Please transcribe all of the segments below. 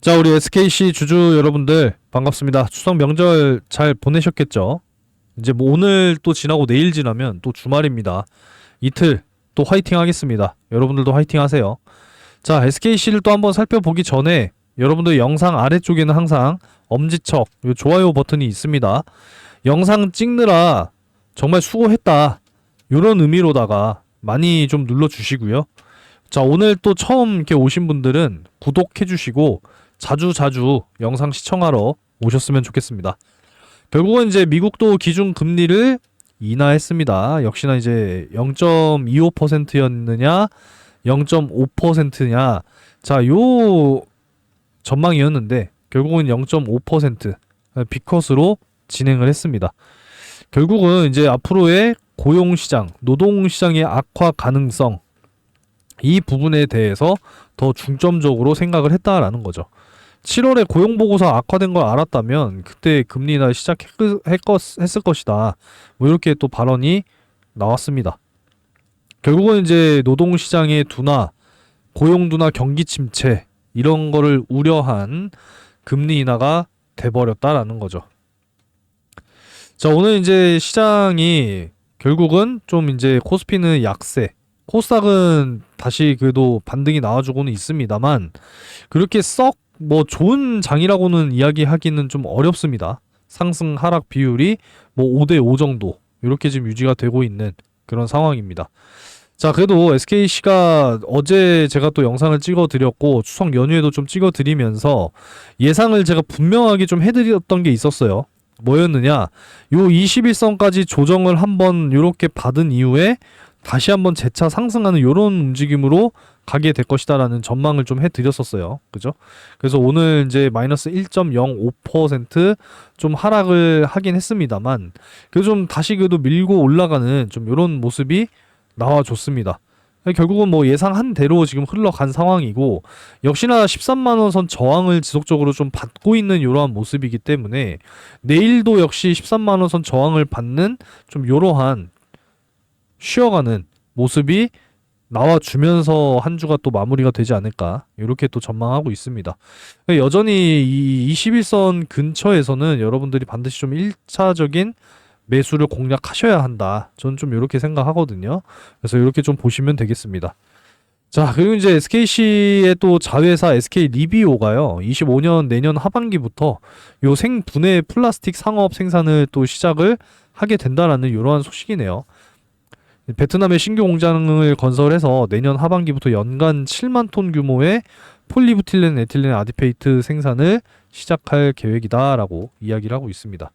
자, 우리 SKC 주주 여러분들 반갑습니다. 추석 명절 잘 보내셨겠죠? 이제 뭐 오늘 또 지나고 내일 지나면 또 주말입니다. 이틀 또 화이팅 하겠습니다. 여러분들도 화이팅 하세요. 자, SKC를 또 한번 살펴보기 전에 여러분들 영상 아래쪽에는 항상 엄지척, 요 좋아요 버튼이 있습니다. 영상 찍느라 정말 수고했다. 요런 의미로다가 많이 좀 눌러주시고요. 자, 오늘 또 처음 이렇게 오신 분들은 구독해주시고 자주자주 영상 시청하러 오셨으면 좋겠습니다. 결국은 이제 미국도 기준 금리를 인하했습니다. 역시나 이제 0.25%였느냐, 0.5%냐. 자, 요 전망이었는데 결국은 0.5% 비컷으로 진행을 했습니다. 결국은 이제 앞으로의 고용시장, 노동시장의 악화 가능성 이 부분에 대해서 더 중점적으로 생각을 했다라는 거죠. 7월에 고용보고서 악화된 걸 알았다면 그때 금리 인하 시작했을 것이다. 뭐 이렇게 또 발언이 나왔습니다. 결국은 이제 노동시장의 둔화, 고용 둔화, 경기 침체 이런 거를 우려한 금리 인하가 돼버렸다라는 거죠. 자, 오늘 이제 시장이 결국은 좀 이제 코스피는 약세, 코스닥은 다시 그래도 반등이 나와주고는 있습니다만 그렇게 썩 뭐 좋은 장이라고는 이야기하기는 좀 어렵습니다. 상승 하락 비율이 뭐 5대5 정도 이렇게 지금 유지가 되고 있는 그런 상황입니다. 자, 그래도 SKC가 어제 제가 또 영상을 찍어 드렸고 추석 연휴에도 좀 찍어 드리면서 예상을 제가 분명하게 좀 해드렸던 게 있었어요. 뭐였느냐, 요 21선까지 조정을 한번 요렇게 받은 이후에 다시 한번 재차 상승하는 요런 움직임으로 가게 될 것이다라는 전망을 좀 해드렸었어요. 그죠? 그래서 오늘 이제 마이너스 1.05%좀 하락을 하긴 했습니다만 그래도 좀 다시 그래도 밀고 올라가는 좀 요런 모습이 나와줬습니다. 결국은 뭐 예상한 대로 지금 흘러간 상황이고 역시나 13만원 선 저항을 지속적으로 좀 받고 있는 이러한 모습이기 때문에 내일도 역시 13만원 선 저항을 받는 좀 이러한 쉬어가는 모습이 나와주면서 한 주가 또 마무리가 되지 않을까 이렇게 또 전망하고 있습니다. 여전히 이 21선 근처에서는 여러분들이 반드시 좀 1차적인 매수를 공략하셔야 한다. 저는 좀 이렇게 생각하거든요. 그래서 이렇게 좀 보시면 되겠습니다. 자, 그리고 이제 SKC의 또 자회사 SK 리비오가요, 25년 내년 하반기부터 요 생분해 플라스틱 상업 생산을 또 시작을 하게 된다라는 이러한 소식이네요. 베트남에 신규 공장을 건설해서 내년 하반기부터 연간 7만 톤 규모의 폴리부틸렌 에틸렌 아디페이트 생산을 시작할 계획이다라고 이야기를 하고 있습니다.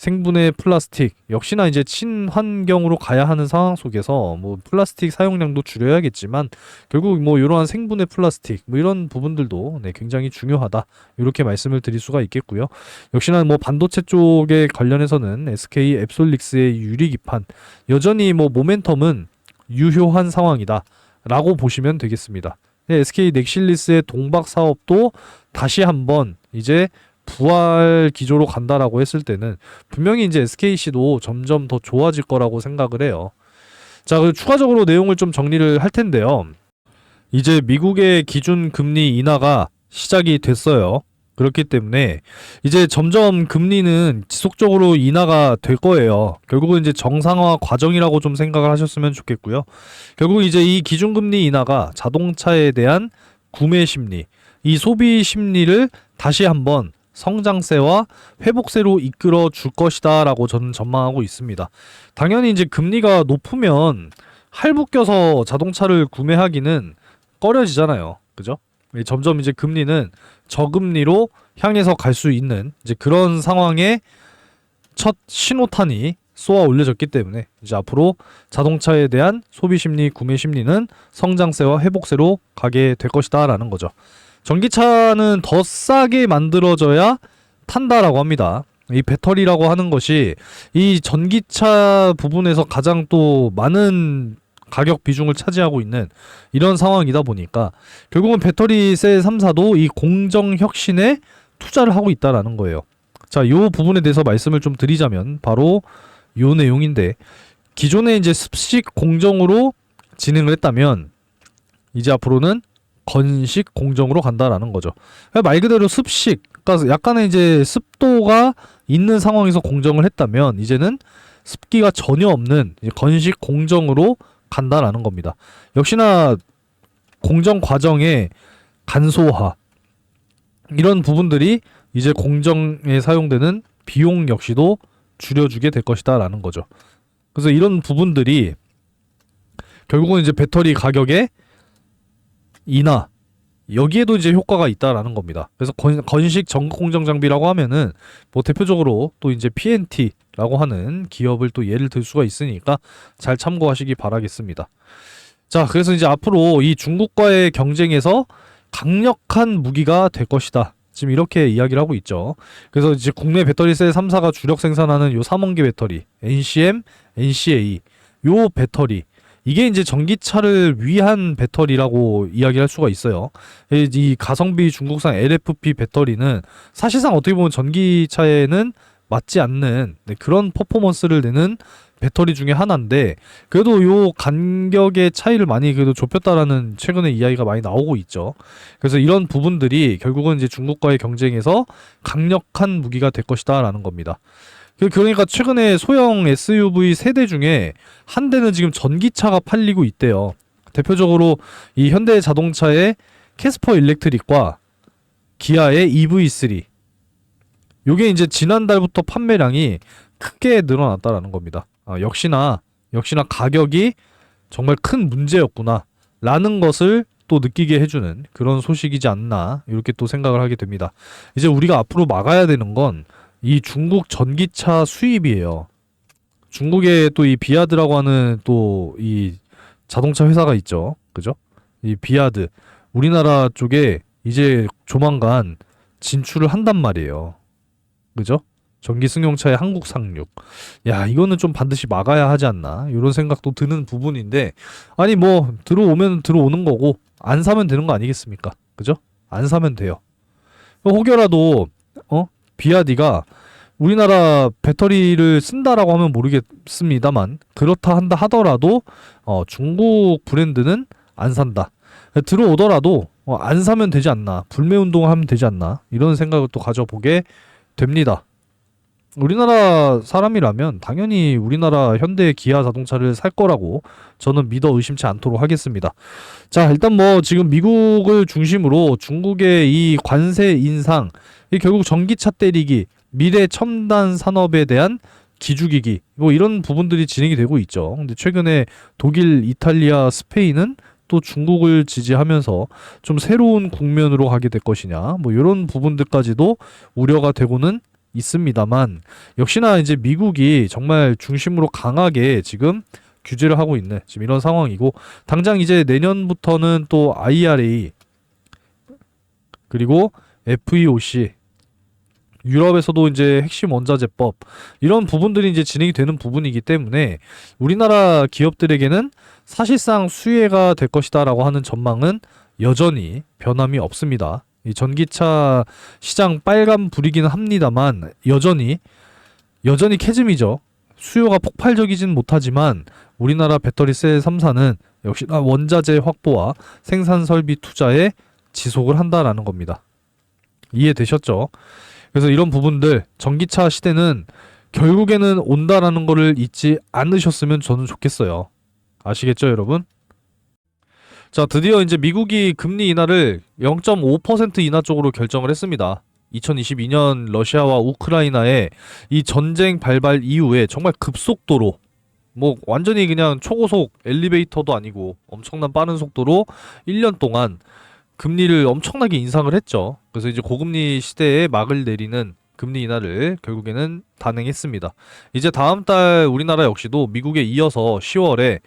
생분해 플라스틱 역시나 이제 친환경으로 가야 하는 상황 속에서 뭐 플라스틱 사용량도 줄여야겠지만 결국 뭐 이러한 생분해 플라스틱 뭐 이런 부분들도 네, 굉장히 중요하다 이렇게 말씀을 드릴 수가 있겠고요. 역시나 뭐 반도체 쪽에 관련해서는 SK 앱솔릭스의 유리기판 여전히 뭐 모멘텀은 유효한 상황이다 라고 보시면 되겠습니다. 네, SK 넥실리스의 동박 사업도 다시 한번 이제 부활 기조로 간다라고 했을 때는 분명히 이제 SKC도 점점 더 좋아질 거라고 생각을 해요. 자, 그리고 추가적으로 내용을 좀 정리를 할 텐데요. 이제 미국의 기준 금리 인하가 시작이 됐어요. 그렇기 때문에 이제 점점 금리는 지속적으로 인하가 될 거예요. 결국은 이제 정상화 과정이라고 좀 생각을 하셨으면 좋겠고요. 결국 이제 이 기준금리 인하가 자동차에 대한 구매 심리, 이 소비 심리를 다시 한번 성장세와 회복세로 이끌어 줄 것이다 라고 저는 전망하고 있습니다. 당연히 이제 금리가 높으면 할부 껴서 자동차를 구매하기는 꺼려지잖아요. 그죠? 점점 이제 금리는 저금리로 향해서 갈 수 있는 이제 그런 상황에 첫 신호탄이 쏘아 올려졌기 때문에 이제 앞으로 자동차에 대한 소비 심리, 구매 심리는 성장세와 회복세로 가게 될 것이다 라는 거죠. 전기차는 더 싸게 만들어져야 탄다라고 합니다. 이 배터리라고 하는 것이 이 전기차 부분에서 가장 또 많은 가격 비중을 차지하고 있는 이런 상황이다 보니까 결국은 배터리 셀 3사도 이 공정 혁신에 투자를 하고 있다라는 거예요. 자, 요 부분에 대해서 말씀을 좀 드리자면 바로 요 내용인데, 기존에 이제 습식 공정으로 진행을 했다면 이제 앞으로는 건식 공정으로 간다라는 거죠. 그러니까 말 그대로 습식, 그러니까 약간의 이제 습도가 있는 상황에서 공정을 했다면 이제는 습기가 전혀 없는 이제 건식 공정으로 간다라는 겁니다. 역시나 공정 과정의 간소화 이런 부분들이 이제 공정에 사용되는 비용 역시도 줄여주게 될 것이다라는 거죠. 그래서 이런 부분들이 결국은 이제 배터리 가격의 인하 여기에도 이제 효과가 있다라는 겁니다. 그래서 건식 전극 공정 장비라고 하면은 뭐 대표적으로 또 이제 PNT라고 하는 기업을 또 예를 들 수가 있으니까 잘 참고하시기 바라겠습니다. 자, 그래서 이제 앞으로 이 중국과의 경쟁에서 강력한 무기가 될 것이다. 지금 이렇게 이야기를 하고 있죠. 그래서 이제 국내 배터리 셀 3사가 주력 생산하는 요 3원기 배터리, NCM, NCA, 요 배터리 이게 이제 전기차를 위한 배터리라고 이야기할 수가 있어요. 이 가성비 중국산 LFP 배터리는 사실상 어떻게 보면 전기차에는 맞지 않는 그런 퍼포먼스를 내는 배터리 중에 하나인데 그래도 요 간격의 차이를 많이 그래도 좁혔다라는 최근에 이야기가 많이 나오고 있죠. 그래서 이런 부분들이 결국은 이제 중국과의 경쟁에서 강력한 무기가 될 것이다라는 겁니다. 그러니까 최근에 소형 SUV 세대 중에 한 대는 지금 전기차가 팔리고 있대요. 대표적으로 이 현대 자동차의 캐스퍼 일렉트릭과 기아의 EV3 요게 이제 지난달부터 판매량이 크게 늘어났다라는 겁니다. 역시나 가격이 정말 큰 문제였구나 라는 것을 또 느끼게 해주는 그런 소식이지 않나 이렇게 또 생각을 하게 됩니다. 이제 우리가 앞으로 막아야 되는 건 이 중국 전기차 수입이에요. 중국에 또 이 비아드라고 하는 또 이 자동차 회사가 있죠. 그죠? 이 비아드 우리나라 쪽에 이제 조만간 진출을 한단 말이에요. 그죠? 전기 승용차의 한국 상륙. 야, 이거는 좀 반드시 막아야 하지 않나. 이런 생각도 드는 부분인데 아니 뭐 들어오면 들어오는 거고 안 사면 되는 거 아니겠습니까? 그죠? 안 사면 돼요. 혹여라도 비아디가 우리나라 배터리를 쓴다라고 하면 모르겠습니다만 그렇다 한다 하더라도 중국 브랜드는 안 산다. 들어오더라도 안 사면 되지 않나. 불매 운동을 하면 되지 않나. 이런 생각을 또 가져보게 됩니다. 우리나라 사람이라면 당연히 우리나라 현대 기아 자동차를 살 거라고 저는 믿어 의심치 않도록 하겠습니다. 자, 일단 뭐 지금 미국을 중심으로 중국의 이 관세 인상, 이 결국 전기차 때리기, 미래 첨단 산업에 대한 기죽이기, 뭐 이런 부분들이 진행이 되고 있죠. 근데 최근에 독일, 이탈리아, 스페인은 또 중국을 지지하면서 좀 새로운 국면으로 가게 될 것이냐, 뭐 이런 부분들까지도 우려가 되고는 있습니다만 역시나 이제 미국이 정말 중심으로 강하게 지금 규제를 하고 있는 지금 이런 상황이고 당장 이제 내년부터는 또 IRA 그리고 FEOC 유럽에서도 이제 핵심 원자재법 이런 부분들이 이제 진행이 되는 부분이기 때문에 우리나라 기업들에게는 사실상 수혜가 될 것이다라고 하는 전망은 여전히 변함이 없습니다. 이 전기차 시장 빨간불이긴 합니다만 여전히 캐즘이죠. 수요가 폭발적이진 못하지만 우리나라 배터리 셀 3사는 역시나 원자재 확보와 생산 설비 투자에 지속을 한다라는 겁니다. 이해되셨죠? 그래서 이런 부분들 전기차 시대는 결국에는 온다라는 거를 잊지 않으셨으면 저는 좋겠어요. 아시겠죠, 여러분? 자, 드디어 이제 미국이 금리 인하를 0.5% 인하 쪽으로 결정을 했습니다. 2022년 러시아와 우크라이나의 이 전쟁 발발 이후에 정말 급속도로 뭐 완전히 그냥 초고속 엘리베이터도 아니고 엄청난 빠른 속도로 1년 동안 금리를 엄청나게 인상을 했죠. 그래서 이제 고금리 시대에 막을 내리는 금리 인하를 결국에는 단행했습니다. 이제 다음 달 우리나라 역시도 미국에 이어서 10월에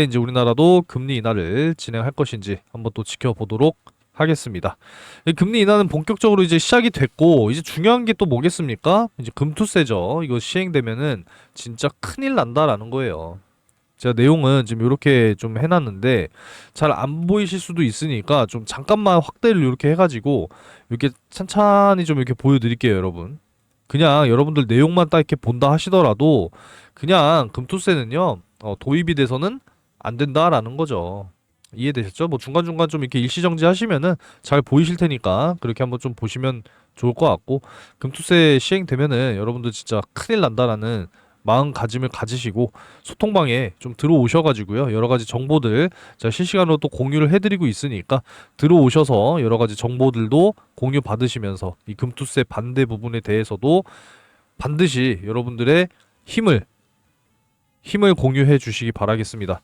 이제 우리나라도 금리 인하를 진행할 것인지 한번 또 지켜보도록 하겠습니다. 금리 인하는 본격적으로 이제 시작이 됐고 이제 중요한 게 또 뭐겠습니까? 이제 금투세죠. 이거 시행되면은 진짜 큰일 난다라는 거예요. 제가 내용은 지금 이렇게 좀 해놨는데 잘 안 보이실 수도 있으니까 좀 잠깐만 확대를 이렇게 해가지고 이렇게 찬찬히 좀 이렇게 보여드릴게요, 여러분. 그냥 여러분들 내용만 딱 이렇게 본다 하시더라도 그냥 금투세는요 도입이 돼서는 안 된다라는 거죠. 이해되셨죠? 뭐 중간중간 좀 이렇게 일시정지 하시면은 잘 보이실 테니까 그렇게 한번 좀 보시면 좋을 것 같고, 금투세 시행되면은 여러분들 진짜 큰일 난다라는 마음가짐을 가지시고 소통방에 좀 들어오셔가지고요, 여러 가지 정보들 제가 실시간으로 또 공유를 해드리고 있으니까 들어오셔서 여러 가지 정보들도 공유 받으시면서 이 금투세 반대 부분에 대해서도 반드시 여러분들의 힘을 공유해 주시기 바라겠습니다.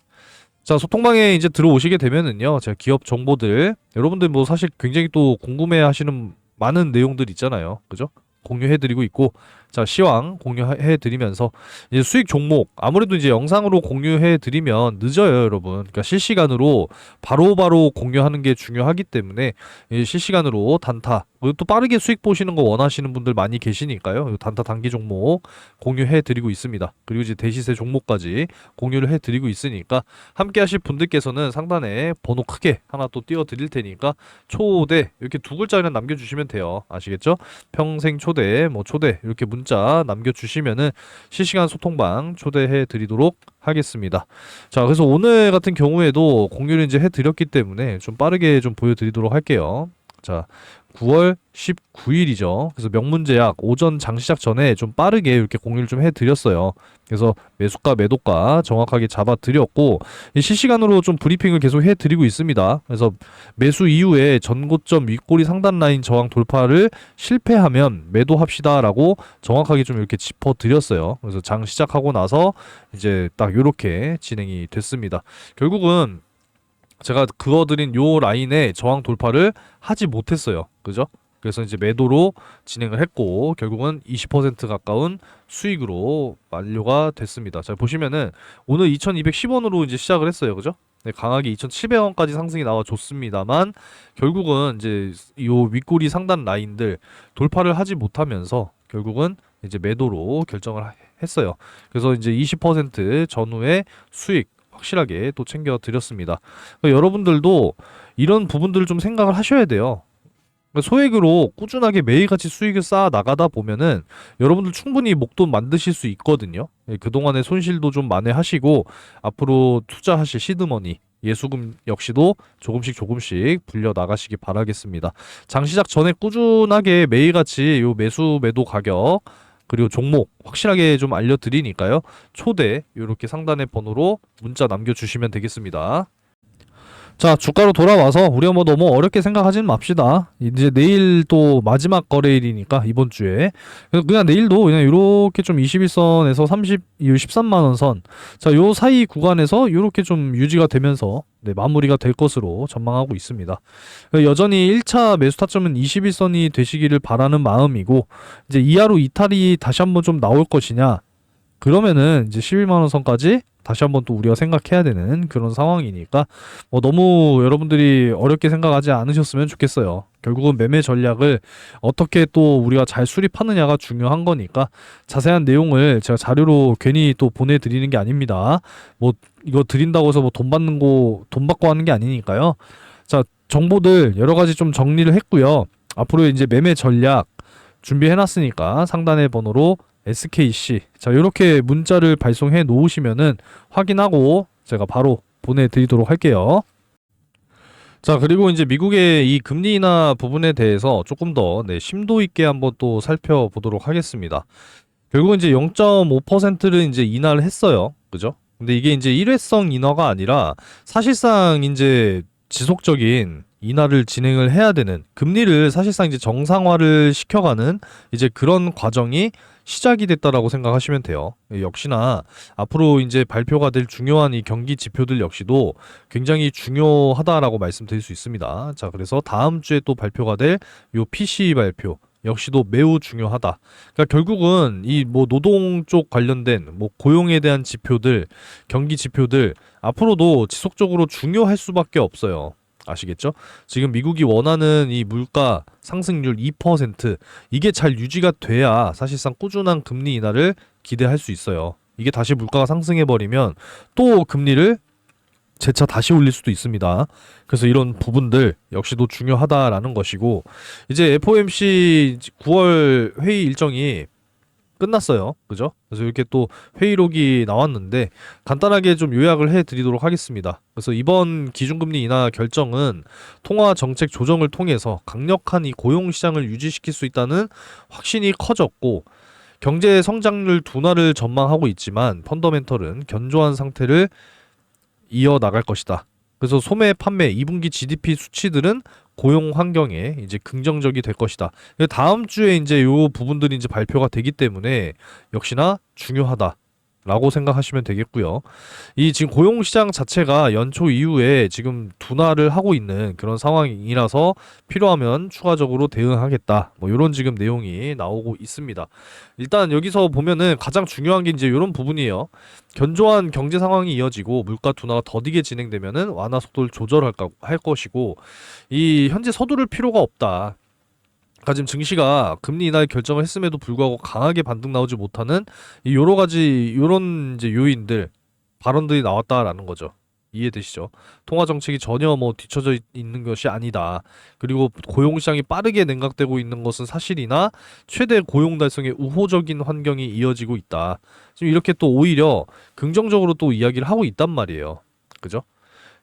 자, 소통방에 이제 들어오시게 되면은요, 제가 기업 정보들, 여러분들 뭐 사실 굉장히 또 궁금해 하시는 많은 내용들 있잖아요. 그죠? 공유해드리고 있고, 자, 시황 공유해드리면서, 이제 수익 종목, 아무래도 이제 영상으로 공유해드리면 늦어요, 여러분. 그러니까 실시간으로 바로바로 공유하는 게 중요하기 때문에, 이 실시간으로 단타, 그리고 또 빠르게 수익 보시는 거 원하시는 분들 많이 계시니까요. 단타 단기 종목 공유해드리고 있습니다. 그리고 이제 대시세 종목까지 공유를 해드리고 있으니까, 함께 하실 분들께서는 상단에 번호 크게 하나 또 띄워드릴 테니까 초대 이렇게 두 글자는 남겨주시면 돼요. 아시겠죠? 평생 초대, 뭐 초대 이렇게 문자 남겨주시면은 실시간 소통방 초대해드리도록 하겠습니다. 자, 그래서 오늘 같은 경우에도 공유를 이제 해드렸기 때문에 좀 빠르게 좀 보여드리도록 할게요. 자, 9월 19일이죠. 그래서 명문제약 오전 장시작 전에 좀 빠르게 이렇게 공유를 좀 해드렸어요. 그래서 매수가 매도가 정확하게 잡아드렸고, 이 실시간으로 좀 브리핑을 계속 해드리고 있습니다. 그래서 매수 이후에 전고점 윗꼬리 상단 라인 저항 돌파를 실패하면 매도합시다라고 정확하게 좀 이렇게 짚어드렸어요. 그래서 장 시작하고 나서 이제 딱 이렇게 진행이 됐습니다. 결국은 제가 그어드린 요 라인에 저항 돌파를 하지 못했어요. 그죠? 그래서 이제 매도로 진행을 했고 결국은 20% 가까운 수익으로 만료가 됐습니다. 자, 보시면은 오늘 2210원으로 이제 시작을 했어요. 그죠? 네, 강하게 2700원까지 상승이 나와 줬습니다만 결국은 이제 요 윗꼬리 상단 라인들 돌파를 하지 못하면서 결국은 이제 매도로 결정을 했어요. 그래서 이제 20% 전후의 수익 확실하게 또 챙겨 드렸습니다. 그러니까 여러분들도 이런 부분들을 좀 생각을 하셔야 돼요. 그러니까 소액으로 꾸준하게 매일같이 수익을 쌓아 나가다 보면은 여러분들 충분히 목돈 만드실 수 있거든요. 예, 그동안의 손실도 좀 만회하시고 앞으로 투자하실 시드머니 예수금 역시도 조금씩 불려 나가시기 바라겠습니다. 장시작 전에 꾸준하게 매일같이 요 매수 매도 가격 그리고 종목 확실하게 좀 알려드리니까요. 초대 이렇게 상단의 번호로 문자 남겨주시면 되겠습니다. 자, 주가로 돌아와서 우리가 뭐 너무 어렵게 생각하지는 맙시다. 이제 내일 또 마지막 거래일이니까 이번 주에 그냥 내일도 그냥 이렇게 좀 21선에서 13만 원 선, 자, 요 사이 구간에서 이렇게 좀 유지가 되면서 네, 마무리가 될 것으로 전망하고 있습니다. 여전히 1차 매수 타점은 21선이 되시기를 바라는 마음이고, 이제 이하로 이탈이 다시 한번 좀 나올 것이냐, 그러면은 이제 11만 원 선까지 다시 한번 또 우리가 생각해야 되는 그런 상황이니까 뭐 너무 여러분들이 어렵게 생각하지 않으셨으면 좋겠어요. 결국은 매매 전략을 어떻게 또 우리가 잘 수립하느냐가 중요한 거니까 자세한 내용을 제가 자료로 괜히 또 보내드리는 게 아닙니다. 뭐 이거 드린다고 해서 뭐 돈 받고 하는 게 아니니까요. 자, 정보들 여러 가지 좀 정리를 했고요. 앞으로 이제 매매 전략 준비해놨으니까 상단의 번호로 SKC, 자, 요렇게 문자를 발송해 놓으시면은 확인하고 제가 바로 보내드리도록 할게요. 자, 그리고 이제 미국의 이 금리 인하 부분에 대해서 조금 더 네, 심도 있게 한번 또 살펴보도록 하겠습니다. 결국은 이제 0.5%를 이제 인하를 했어요. 그죠? 근데 이게 이제 일회성 인하가 아니라 사실상 이제 지속적인 인하를 진행을 해야 되는, 금리를 사실상 이제 정상화를 시켜가는 이제 그런 과정이 시작이 됐다라고 생각하시면 돼요. 역시나 앞으로 이제 발표가 될 중요한 이 경기 지표들 역시도 굉장히 중요하다라고 말씀드릴 수 있습니다. 자, 그래서 다음 주에 또 발표가 될 요 PCE 발표 역시도 매우 중요하다. 그러니까 결국은 이 뭐 노동 쪽 관련된 뭐 고용에 대한 지표들, 경기 지표들 앞으로도 지속적으로 중요할 수밖에 없어요. 아시겠죠? 지금 미국이 원하는 이 물가 상승률 2%, 이게 잘 유지가 돼야 사실상 꾸준한 금리 인하를 기대할 수 있어요. 이게 다시 물가가 상승해버리면 또 금리를 재차 다시 올릴 수도 있습니다. 그래서 이런 부분들 역시도 중요하다라는 것이고, 이제 FOMC 9월 회의 일정이 끝났어요. 그죠? 그래서 이렇게 또 회의록이 나왔는데 간단하게 좀 요약을 해 드리도록 하겠습니다. 그래서 이번 기준금리 인하 결정은 통화 정책 조정을 통해서 강력한 이 고용 시장을 유지시킬 수 있다는 확신이 커졌고 경제 성장률 둔화를 전망하고 있지만 펀더멘털은 견조한 상태를 이어나갈 것이다. 그래서 소매, 판매, 2분기 GDP 수치들은 고용 환경에 이제 긍정적이 될 것이다. 다음 주에 이제 요 부분들이 이제 발표가 되기 때문에 역시나 중요하다. 라고 생각하시면 되겠고요. 이 지금 고용시장 자체가 연초 이후에 지금 둔화를 하고 있는 그런 상황이라서 필요하면 추가적으로 대응하겠다. 뭐 이런 지금 내용이 나오고 있습니다. 일단 여기서 보면은 가장 중요한 게 이제 이런 부분이에요. 견조한 경제 상황이 이어지고 물가 둔화가 더디게 진행되면은 완화 속도를 할 것이고 이 현재 서두를 필요가 없다. 그러니까 지금 증시가 금리 인하 결정을 했음에도 불구하고 강하게 반등 나오지 못하는 이 여러 가지 요런 이제 요인들 발언들이 나왔다라는 거죠. 이해되시죠? 통화 정책이 전혀 뭐 뒤처져 있는 것이 아니다. 그리고 고용 시장이 빠르게 냉각되고 있는 것은 사실이나 최대 고용 달성의 우호적인 환경이 이어지고 있다. 지금 이렇게 또 오히려 긍정적으로 또 이야기를 하고 있단 말이에요. 그죠?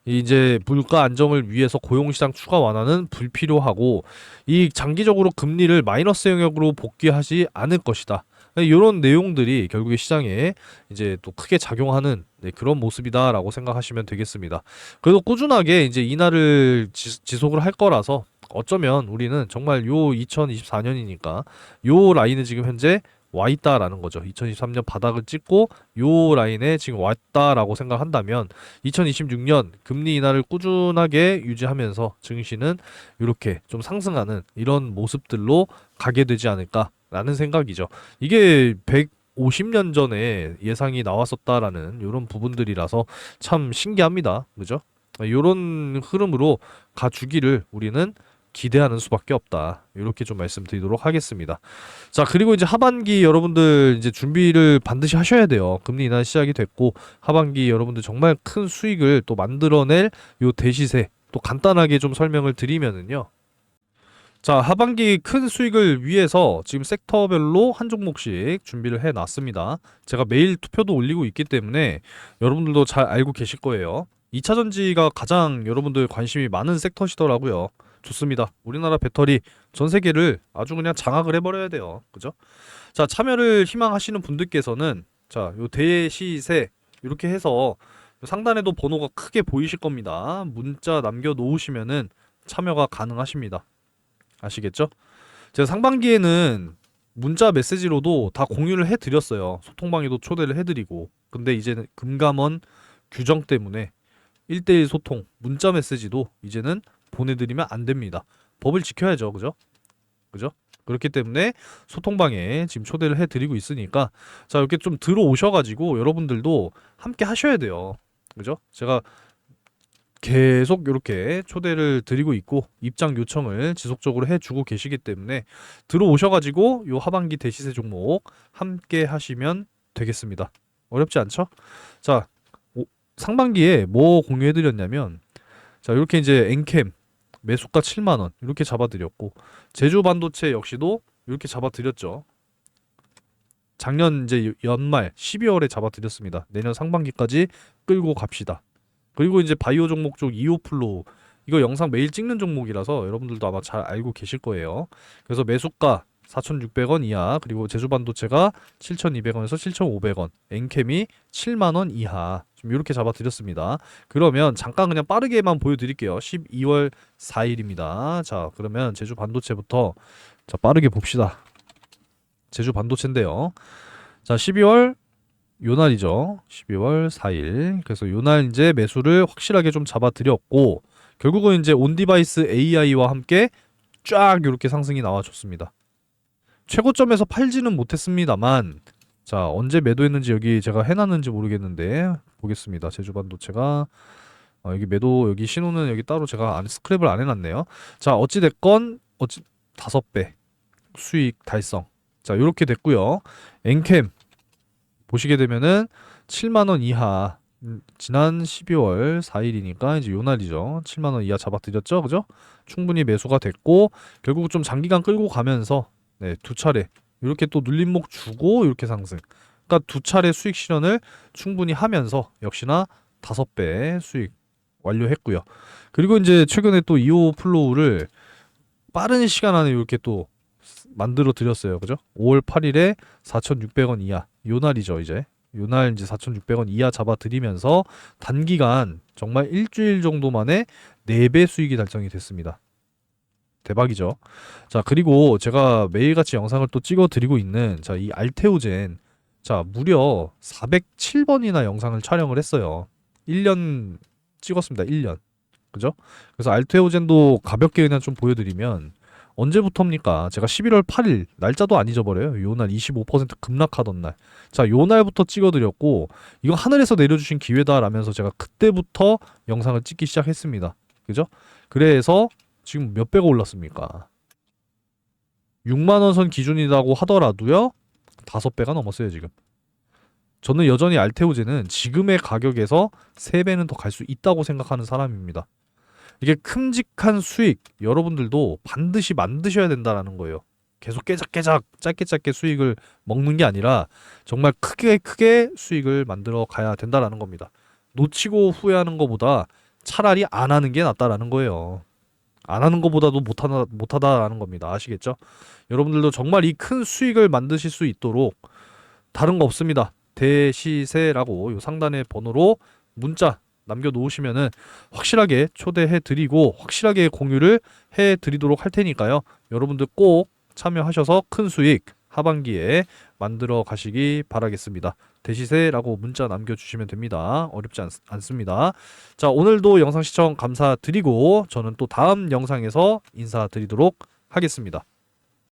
이제 물가 안정을 위해서 고용시장 추가 완화는 불필요하고 이 장기적으로 금리를 마이너스 영역으로 복귀하지 않을 것이다. 이런 내용들이 결국에 시장에 이제 또 크게 작용하는 그런 모습이다라고 생각하시면 되겠습니다. 그래도 꾸준하게 이제 인하를 지속을 할 거라서 어쩌면 우리는 정말 요 2024년이니까 요 라인을 지금 현재 와 있다라는 거죠. 2023년 바닥을 찍고 요 라인에 지금 왔다라고 생각한다면 2026년 금리 인하를 꾸준하게 유지하면서 증시는 이렇게 좀 상승하는 이런 모습들로 가게 되지 않을까라는 생각이죠. 이게 150년 전에 예상이 나왔었다라는 이런 부분들이라서 참 신기합니다. 그죠? 이런 흐름으로 가주기를 우리는 기대하는 수밖에 없다. 이렇게 좀 말씀드리도록 하겠습니다. 자, 그리고 이제 하반기 여러분들 이제 준비를 반드시 하셔야 돼요. 금리 인하 시작이 됐고 하반기 여러분들 정말 큰 수익을 또 만들어낼 요 대시세 또 간단하게 좀 설명을 드리면은요. 자, 하반기 큰 수익을 위해서 지금 섹터별로 한 종목씩 준비를 해 놨습니다. 제가 매일 투표도 올리고 있기 때문에 여러분들도 잘 알고 계실 거예요. 2차 전지가 가장 여러분들 관심이 많은 섹터시더라고요. 좋습니다. 우리나라 배터리 전 세계를 아주 그냥 장악을 해버려야 돼요. 그죠? 자, 참여를 희망하시는 분들께서는 자, 요 대시세 이렇게 해서 상단에도 번호가 크게 보이실 겁니다. 문자 남겨 놓으시면은 참여가 가능하십니다. 아시겠죠? 제가 상반기에는 문자 메시지로도 다 공유를 해드렸어요. 소통방에도 초대를 해드리고. 근데 이제는 금감원 규정 때문에 1대1 소통, 문자 메시지도 이제는 보내드리면 안 됩니다. 법을 지켜야죠. 그죠? 그죠? 그렇기 때문에 소통방에 지금 초대를 해드리고 있으니까 자, 이렇게 좀 들어오셔가지고 여러분들도 함께 하셔야 돼요. 그죠? 제가 계속 이렇게 초대를 드리고 있고 입장 요청을 지속적으로 해주고 계시기 때문에 들어오셔가지고 요 하반기 대시세 종목 함께 하시면 되겠습니다. 어렵지 않죠? 자, 상반기에 뭐 공유해드렸냐면 자, 이렇게 이제 엔캠 매수가 7만원 이렇게 잡아드렸고 제주 반도체 역시도 이렇게 잡아드렸죠. 작년 이제 연말 12월에 잡아드렸습니다. 내년 상반기까지 끌고 갑시다. 그리고 이제 바이오 종목 쪽 이오플로우 이거 영상 매일 찍는 종목이라서 여러분들도 아마 잘 알고 계실 거예요. 그래서 매수가 4,600원 이하 그리고 제주반도체가 7,200원에서 7,500원 엔캠이 7만원 이하 좀 이렇게 잡아드렸습니다. 그러면 잠깐 그냥 빠르게만 보여드릴게요. 12월 4일입니다. 자, 그러면 제주반도체부터 자, 빠르게 봅시다. 제주반도체인데요. 자, 12월 요날이죠. 12월 4일. 그래서 요날 이제 매수를 확실하게 좀 잡아드렸고 결국은 이제 온디바이스 AI와 함께 쫙 이렇게 상승이 나와줬습니다. 최고점에서 팔지는 못했습니다만 자, 언제 매도했는지 여기 제가 해놨는지 모르겠는데 보겠습니다. 제주반도체가 여기 매도 여기 신호는 여기 따로 제가 스크랩을 안 해놨네요. 자, 어찌됐건 5배 수익 달성. 자, 이렇게 됐고요. 엔캠 보시게 되면은 7만원 이하 지난 12월 4일이니까 이제 요날이죠. 7만원 이하 잡아드렸죠. 그죠? 충분히 매수가 됐고 결국 좀 장기간 끌고 가면서 네, 두 차례 이렇게 또 눌림목 주고 이렇게 상승. 그러니까 두 차례 수익 실현을 충분히 하면서 역시나 5배 수익 완료했고요. 그리고 이제 최근에 또 2호 플로우를 빠른 시간 안에 이렇게 또 만들어 드렸어요. 그죠? 5월 8일에 4,600원 이하. 요 날이죠, 이제. 요 날 이제 4,600원 이하 잡아 드리면서 단기간 정말 일주일 정도 만에 4배 수익이 달성이 됐습니다. 대박이죠. 자, 그리고 제가 매일같이 영상을 또 찍어 드리고 있는 자, 이 알테오젠. 자, 무려 407번이나 영상을 촬영을 했어요. 1년 찍었습니다. 1년. 그죠? 그래서 알테오젠도 가볍게 그냥 좀 보여드리면 언제부터입니까? 제가 11월 8일 날짜도 안 잊어버려요. 요 날 25% 급락하던 날. 자, 요 날부터 찍어드렸고 이거 하늘에서 내려주신 기회다라면서 제가 그때부터 영상을 찍기 시작했습니다. 그죠? 그래서 지금 몇 배가 올랐습니까? 6만 원 선 기준이라고 하더라도요. 5배가 넘었어요, 지금. 저는 여전히 알테오젠은 지금의 가격에서 3배는 더 갈 수 있다고 생각하는 사람입니다. 이게 큼직한 수익 여러분들도 반드시 만드셔야 된다라는 거예요. 계속 깨작깨작 짧게 수익을 먹는 게 아니라 정말 크게 수익을 만들어 가야 된다라는 겁니다. 놓치고 후회하는 것보다 차라리 안 하는 게 낫다라는 거예요. 안 하는 것보다도 못하다라는 겁니다. 아시겠죠? 여러분들도 정말 이 큰 수익을 만드실 수 있도록 다른 거 없습니다. 대시세라고 요 상단의 번호로 문자 남겨놓으시면은 확실하게 초대해드리고 확실하게 공유를 해드리도록 할 테니까요. 여러분들 꼭 참여하셔서 큰 수익 하반기에 만들어 가시기 바라겠습니다. 대시세라고 문자 남겨주시면 됩니다. 어렵지 않습니다. 자, 오늘도 영상 시청 감사드리고 저는 또 다음 영상에서 인사드리도록 하겠습니다.